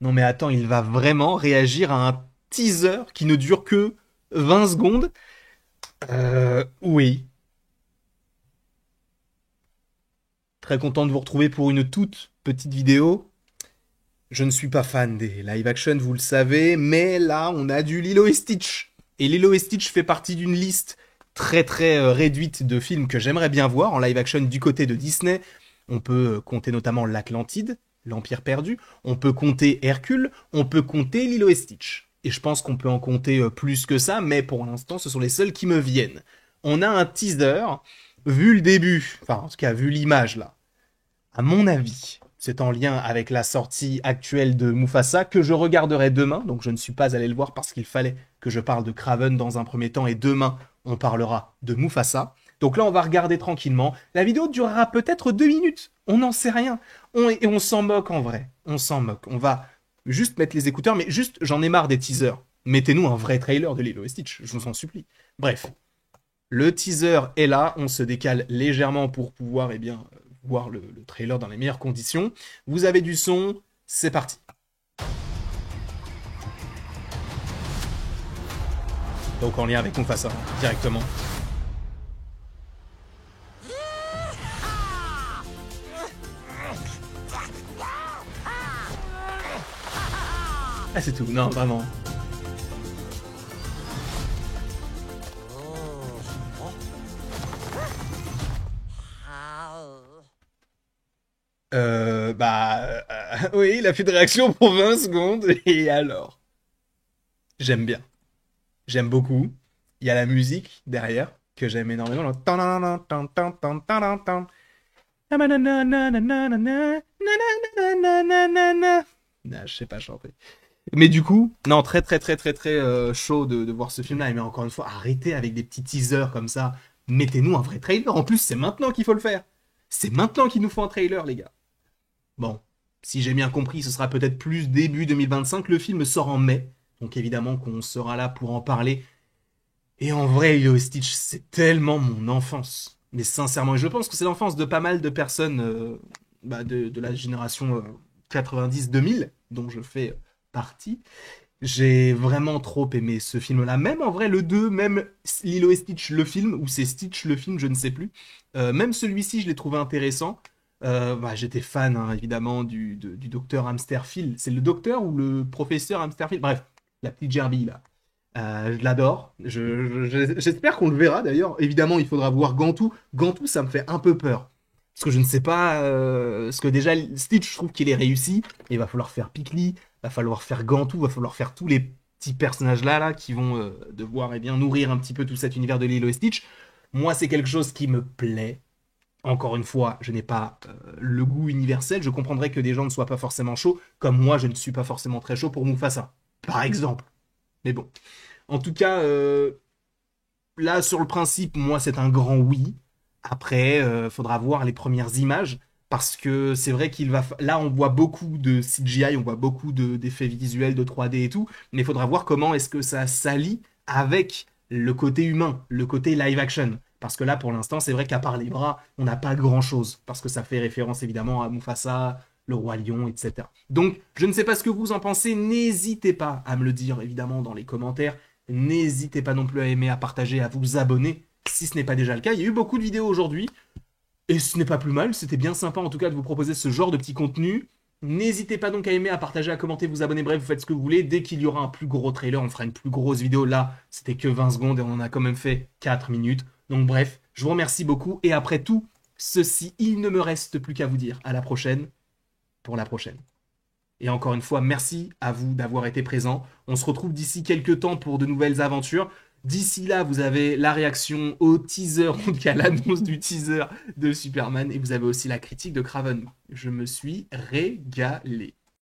Non mais attends, il va vraiment réagir à un teaser qui ne dure que 20 secondes. Oui. Très content de vous retrouver pour une toute petite vidéo. Je ne suis pas fan des live action, vous le savez, mais là, on a du Lilo et Stitch. Et Lilo et Stitch fait partie d'une liste très réduite de films que j'aimerais bien voir en live action du côté de Disney. On peut compter notamment l'Atlantide, l'Empire perdu, on peut compter Hercule, on peut compter Lilo et Stitch. Et je pense qu'on peut en compter plus que ça, mais pour l'instant, ce sont les seuls qui me viennent. On a un teaser, vu le début, enfin en tout cas vu l'image là, à mon avis, c'est en lien avec la sortie actuelle de Mufasa que je regarderai demain. Donc je ne suis pas allé le voir parce qu'il fallait que je parle de Craven dans un premier temps et demain on parlera de Mufasa. Donc là on va regarder tranquillement. La vidéo durera peut-être 2 minutes. On n'en sait rien. Et on s'en moque en vrai. On s'en moque. On va juste mettre les écouteurs, mais juste j'en ai marre des teasers. Mettez-nous un vrai trailer de Lilo et Stitch, je vous en supplie. Bref, le teaser est là, on se décale légèrement pour pouvoir voir le trailer dans les meilleures conditions. Vous avez du son, c'est parti. Donc en lien avec Mufasa, directement. Ah c'est tout, non vraiment. Oui, il a fait de réaction pour 20 secondes, et alors? J'aime bien, j'aime beaucoup. Il y a la musique derrière, que j'aime énormément. Je sais pas chanter. Mais du coup, non, très chaud de voir ce film-là. Mais encore une fois, arrêtez avec des petits teasers comme ça. Mettez-nous un vrai trailer. En plus, c'est maintenant qu'il faut le faire. C'est maintenant qu'il nous faut un trailer, les gars. Bon, si j'ai bien compris, ce sera peut-être plus début 2025. Le film sort en mai. Donc évidemment qu'on sera là pour en parler. Et en vrai, Lilo et Stitch, c'est tellement mon enfance. Mais sincèrement, et je pense que c'est l'enfance de pas mal de personnes de la génération 90-2000, dont je fais partie. J'ai vraiment trop aimé ce film-là. Même en vrai, le 2, même Lilo et Stitch, le film, ou c'est Stitch, le film, je ne sais plus. Même celui-ci, je l'ai trouvé intéressant. J'étais fan, hein, évidemment, du docteur Hamsterfield. C'est le docteur ou le professeur Hamsterfield? Bref, la petite gerbille, là. Je l'adore. J'espère qu'on le verra, d'ailleurs. Évidemment, il faudra voir Gantou. Gantou, ça me fait un peu peur. Parce que je ne sais pas... Parce que déjà, Stitch, je trouve qu'il est réussi. Il va falloir faire Pikli, va falloir faire Gantou, va falloir faire tous les petits personnages là qui vont devoir nourrir un petit peu tout cet univers de Lilo et Stitch. Moi, c'est quelque chose qui me plaît. Encore une fois, je n'ai pas le goût universel. Je comprendrais que des gens ne soient pas forcément chauds, comme moi, je ne suis pas forcément très chaud pour Mufasa, par exemple. Mais bon. En tout cas, là, sur le principe, moi, c'est un grand oui. Après, faudra voir les premières images. Parce que c'est vrai qu'il va. Là, on voit beaucoup de CGI, on voit beaucoup d'effets visuels, de 3D et tout. Mais il faudra voir comment est-ce que ça s'allie avec le côté humain, le côté live action. Parce que là, pour l'instant, c'est vrai qu'à part les bras, on n'a pas grand-chose. Parce que ça fait référence évidemment à Mufasa, le roi lion, etc. Donc, je ne sais pas ce que vous en pensez. N'hésitez pas à me le dire évidemment dans les commentaires. N'hésitez pas non plus à aimer, à partager, à vous abonner si ce n'est pas déjà le cas. Il y a eu beaucoup de vidéos aujourd'hui et ce n'est pas plus mal. C'était bien sympa en tout cas de vous proposer ce genre de petit contenu. N'hésitez pas donc à aimer, à partager, à commenter, vous abonner, bref, vous faites ce que vous voulez. Dès qu'il y aura un plus gros trailer, on fera une plus grosse vidéo. Là, c'était que 20 secondes et on en a quand même fait 4 minutes. Donc bref, je vous remercie beaucoup. Et après tout ceci, il ne me reste plus qu'à vous dire à la prochaine pour la prochaine. Et encore une fois, merci à vous d'avoir été présents. On se retrouve d'ici quelques temps pour de nouvelles aventures. D'ici là, vous avez la réaction au teaser, en tout cas l'annonce du teaser de Superman, et vous avez aussi la critique de Craven. Je me suis régalé.